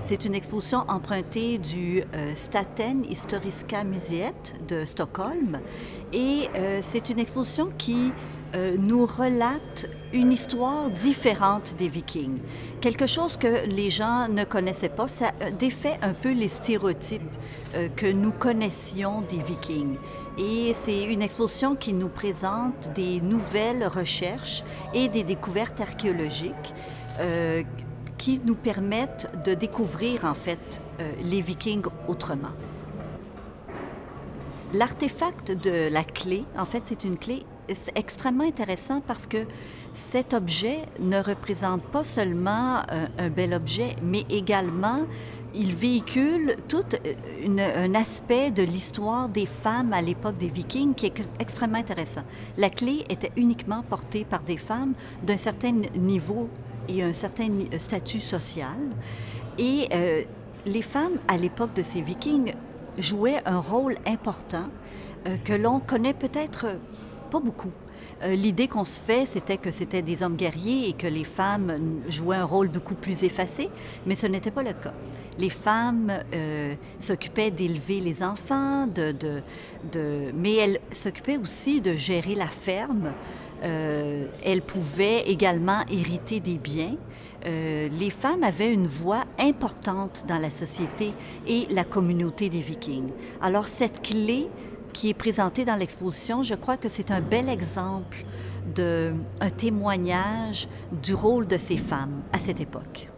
C'est une exposition empruntée du Staten Historiska Museet de Stockholm et c'est une exposition qui nous relate une histoire différente des Vikings. Quelque chose que les gens ne connaissaient pas, ça défait un peu les stéréotypes que nous connaissions des Vikings. Et c'est une exposition qui nous présente des nouvelles recherches et des découvertes archéologiques qui nous permettent de découvrir en fait les Vikings autrement. L'artefact de la clé, en fait, c'est une clé extrêmement intéressant parce que cet objet ne représente pas seulement un bel objet, mais également il véhicule tout un aspect de l'histoire des femmes à l'époque des Vikings qui est extrêmement intéressant. La clé était uniquement portée par des femmes d'un certain niveau et un certain statut social. Et les femmes à l'époque de ces Vikings jouaient un rôle important que l'on connaît peut-être pas beaucoup. L'idée qu'on se fait, c'était que c'était des hommes guerriers et que les femmes jouaient un rôle beaucoup plus effacé, mais ce n'était pas le cas. Les femmes s'occupaient d'élever les enfants, mais elles s'occupaient aussi de gérer la ferme. Elles pouvaient également hériter des biens. Les femmes avaient une voix importante dans la société et la communauté des Vikings. Alors cette clé qui est présentée dans l'exposition, je crois que c'est un bel exemple un témoignage du rôle de ces femmes à cette époque.